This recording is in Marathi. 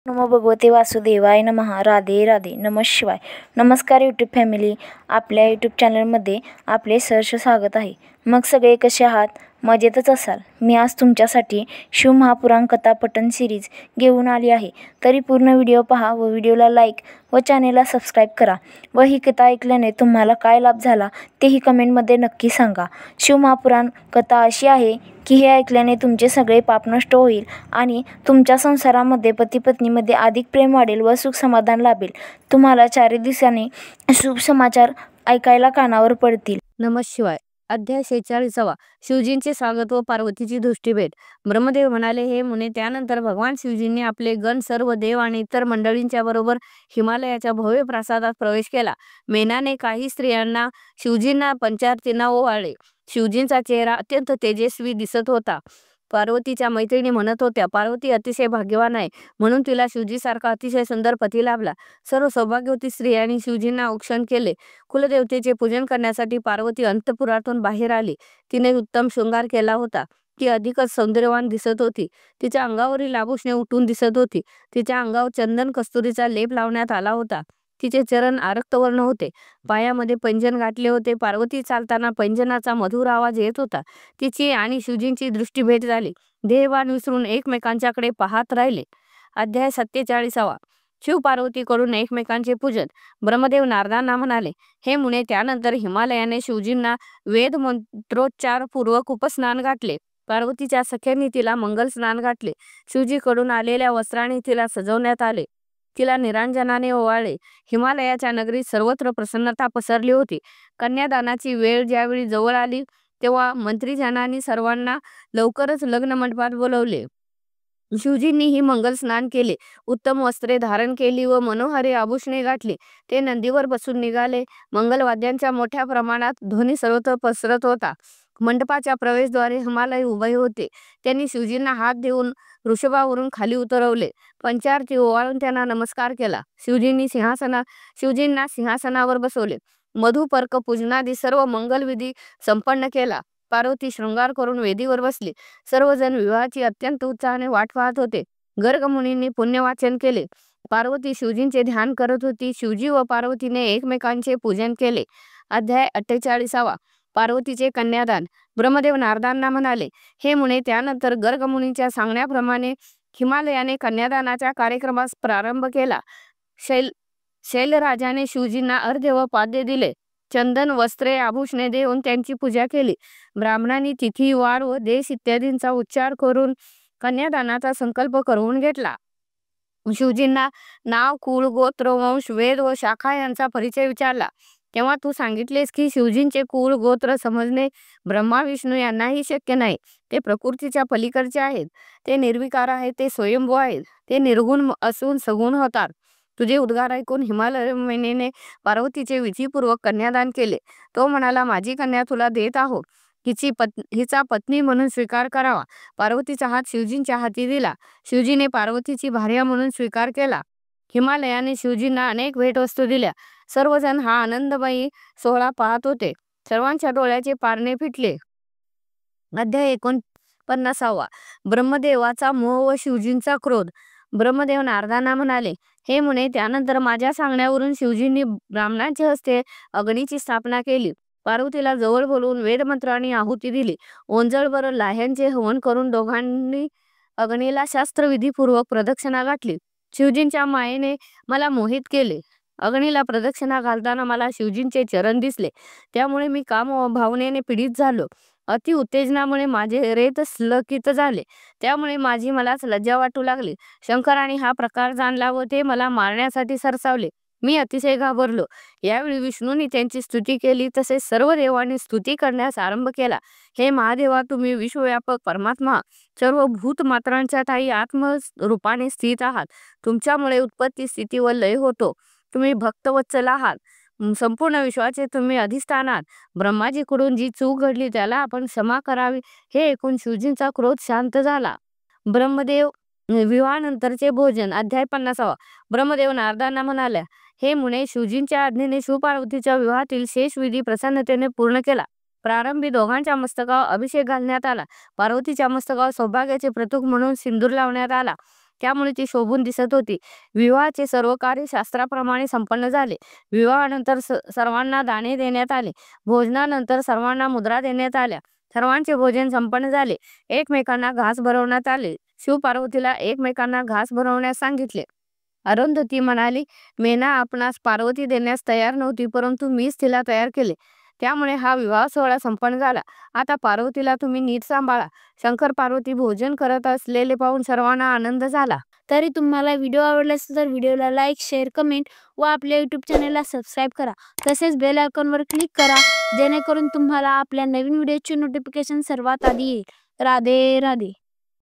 नमो भगवते वासुदेवाय नमः. राधे राधे. नमः शिवाय. नमस्कार यूट्यूब फॅमिली. आपल्या यूट्यूब चॅनलमध्ये आपले सहर्ष स्वागत आहे. मग सगळे कसे आहात? मजेतच असाल. मी आज तुमच्यासाठी शिवमहापुराण कथा पठण सिरीज घेऊन आली आहे. तरी पूर्ण व्हिडिओ पहा व व्हिडिओला लाईक व चॅनेलला सबस्क्राईब करा. व ही कथा ऐकल्याने तुम्हाला काय लाभ झाला तेही कमेंटमध्ये नक्की सांगा. शिवमहापुराण कथा अशी आहे की हे ऐकल्याने तुमचे सगळे पाप नष्ट होईल आणि तुमच्या संसारामध्ये पती-पत्नीमध्ये अधिक प्रेम वाढेल व सुख समाधान लाभेल. तुम्हाला 4 दिवसांनी शुभ समाचार ऐकायला कानावर पडतील. नमः शिवाय. अध्याय 46. शिवजींचे स्वागत व पार्वतीची दृष्टीभेट. ब्रह्मदेव म्हणाले, हे मुने, त्यानंतर भगवान शिवजींनी आपले गण, सर्व देव आणि इतर मंडळींच्या बरोबर हिमालयाच्या भव्य प्रासादात प्रवेश केला. मेनाने काही स्त्रियांना शिवजींना पंचारतींना ओवाळले. शिवजींचा चेहरा अत्यंत तेजस्वी दिसत होता. पार्वतीच्या मैत्रिणी म्हणत होत्या, पार्वती अतिशय भाग्यवान आहे, म्हणून तिला शिवजीसारखा अतिशय सुंदर पती लाभला. सर्व सौभाग्यवती स्त्रियांनी शिवजींना औक्षण केले. कुलदेवतेचे पूजन करण्यासाठी पार्वती अंतपुरातून बाहेर आली. तिने उत्तम शृंगार केला होता. ती अधिकच सौंदर्यवान दिसत होती. तिच्या अंगावरील आभूषणे उठून दिसत होती. तिच्या अंगावर चंदन कस्तुरीचा लेप लावण्यात आला होता. तिचे चरण आरक्तवर्ण होते. पायामध्ये पैंजण घातले होते. पार्वती चालताना पैंजणाचा मधुर आवाज येत होता. तिची आणि शिवजींची दृष्टीभेट झाली. देहभान विसरून एकमेकांच्याकडे पाहत राहिले. अध्याय 47. शिव पार्वतीकडून एकमेकांचे पूजन. ब्रह्मदेव नारदांना म्हणाले, हे मुने, त्यानंतर हिमालयाने शिवजींना वेद मंत्रोच्चार पूर्वक उपस्नान घातले. पार्वतीच्या सख्यांनी तिला मंगल स्नान घातले. शिवजीकडून आलेल्या वस्त्राने तिला सजवण्यात आले. तिला निरांजनाने ओवाळले. हिमालयाच्या नगरीत सर्वत्र प्रसन्नता पसरली होती. कन्यादानाची वेळ ज्यावेळी जवळ आली तेव्हा मंत्रीजनांनी सर्वांना लवकरच लग्न मंडपात बोलवले. शिवजींनीही मंगल स्नान केले. उत्तम वस्त्रे धारण केली व मनोहारी आभूषणे घातली. ते नंदीवर बसून निघाले. मंगलवाद्यांच्या मोठ्या प्रमाणात ध्वनी सर्वत्र पसरत होता. मंडपाच्या प्रवेशद्वारी हिमालय उभे होते. त्यांनी शिवजींना हात देऊन वृषभावरून खाली उतरवले. पंचारती ओवाळून त्यांना नमस्कार केला. शिवजींना सिंहासनावर बसवले. मधुपर्क पूजनादी सर्व मंगलविधी संपन्न केला. पार्वती शृंगार करून वेदीवर बसली. सर्वजण विवाहाची अत्यंत उत्साहाने वाट पाहत होते. गर्ग मुनींनी पुण्यवाचन केले. पार्वती शिवजींचे ध्यान करत होती. शिवजी व पार्वतीने एकमेकांचे पूजन केले. अध्याय 48. पार्वतीचे कन्यादान. ब्रह्मदेव नारदांना म्हणाले, हे मुने, त्यानंतर गर्ग मुनींच्या सांगण्याप्रमाणे हिमालयाने कन्यादानाच्या कार्यक्रमास प्रारंभ केला. शैलराजाने शिवजींना अर्ध्य व पाद्य दिले. चंदन, वस्त्रे, आभूषणे देऊन त्यांची पूजा केली. ब्राह्मणांनी तिथी, वार व देश इत्यादींचा उच्चार करून कन्यादानाचा संकल्प करून घेतला. शिवजींना नाव, कुळ, गोत्र, वंश, वेद व शाखा यांचा परिचय विचारला. तेव्हा तू सांगितलेस की शिवजींचे कुळ गोत्र समजणे ब्रह्मा विष्णू यांनाही शक्य नाही. ते प्रकृतीच्या पलीकडचे आहेत. ते निर्विकार आहेत. ते स्वयंभू आहेत. ते निर्गुण असून सगुण होतात. तुझे उद्गार ऐकून हिमालय मैनेने पार्वतीचे विधीपूर्वक कन्यादान केले. तो म्हणाला, माझी कन्या तुला देत आहोत. हिचा पत्नी म्हणून स्वीकार करावा. पार्वतीचा हात शिवजींच्या हाती दिला. शिवजीने पार्वतीची भार्या म्हणून स्वीकार केला. हिमालयाने शिवजींना अनेक भेटवस्तू दिल्या. सर्वजण हा आनंदमयी सोहळा पाहत होते. सर्वांच्या डोळ्याचे पारणे फिटले. अध्याय 49. ब्रह्मदेवाचा मोह व शिवजींचा क्रोध. ब्रह्मदेव नारदांना म्हणाले, हे मुने, त्यानंतर माझ्या सांगण्यावरून शिवजींनी ब्राह्मणांच्या हस्ते अग्नीची स्थापना केली. पार्वतीला जवळ बोलवून वेदमंत्रांनी आहुती दिली. ओंजळभर लाह्यांचे हवन करून दोघांनी अग्नीला शास्त्रविधीपूर्वक प्रदक्षिणा घातली. शिवजींच्या मायेने मला मोहित केले. अग्नीला प्रदक्षिणा घालताना मला शिवजींचे चरण दिसले. त्यामुळे मी काम व भावनेने पीडित झालो. अति उत्तेजनामुळे माझे रेत स्खलित झाले. त्यामुळे माझी मलाच लज्जा वाटू लागली. शंकराने हा प्रकार जाणला व ते मला मारण्यासाठी सरसावले. मी अतिशय घाबरलो. यावेळी विष्णूंनी त्यांची स्तुती केली. तसेच सर्व देवांनी स्तुती करण्यास आरंभ केला. हे महादेवा, तुम्ही विश्वव्यापक परमात्मा, सर्व भूतमात्रांच्या ठायी आत्मरूपाने स्थित आहात. तुमच्यामुळे उत्पत्ती, स्थिती व लय होतो. तुम्ही भक्तवत्सल आहात. संपूर्ण विश्वाचे तुम्ही अधिष्ठान आहात. ब्रह्माजीकडून जी चूक घडली त्याला आपण क्षमा करावी. हे ऐकून शिवजींचा क्रोध शांत झाला. ब्रह्मदेव विवाहानंतरचे भोजन. अध्याय 50. ब्रह्मदेव नारदांना म्हणाल्या, हे मुने, शिवजींच्या आज्ञेने शिवपार्वतीच्या विवाहातील शेष विधी प्रसन्नतेने पूर्ण केला. प्रारंभी दोघांच्या मस्तकावर अभिषेक घालण्यात आला. पार्वतीच्या मस्तकावर सौभाग्याचे प्रतीक म्हणून सिंदूर लावण्यात आला. त्यामुळे ती शोभून दिसत होती. विवाहाचे सर्व कार्य शास्त्राप्रमाणे संपन्न झाले. विवाहानंतर सर्वांना दाणे देण्यात आले. भोजनानंतर सर्वांना मुद्रा देण्यात आल्या. सर्वांचे भोजन संपन्न झाले. एकमेकांना घास भरवण्यात आले. शिव-पार्वतीला एकमेकांना घास भरवण्यास सांगितले. अरुंधती म्हणाली, मेना आपणास पार्वती देण्यास तयार नव्हती, परंतु मीच तिला तयार केले. त्यामुळे हा विवाह सोहळा संपन्न झाला. आता पार्वतीला तुम्ही नीट सांभाळा. शंकर पार्वती भोजन करत असलेले पाहून सर्वांना आनंद झाला. तरी तुम्हाला व्हिडिओ आवडला असेल तर व्हिडिओला लाईक, शेअर, कमेंट व आपल्या यूट्यूब चॅनलला सबस्क्राईब करा. तसेच बेल आयकॉनवर क्लिक करा, जेणेकरून तुम्हाला आपल्या नवीन व्हिडिओची नोटिफिकेशन सर्वात आधी येईल. राधे राधे.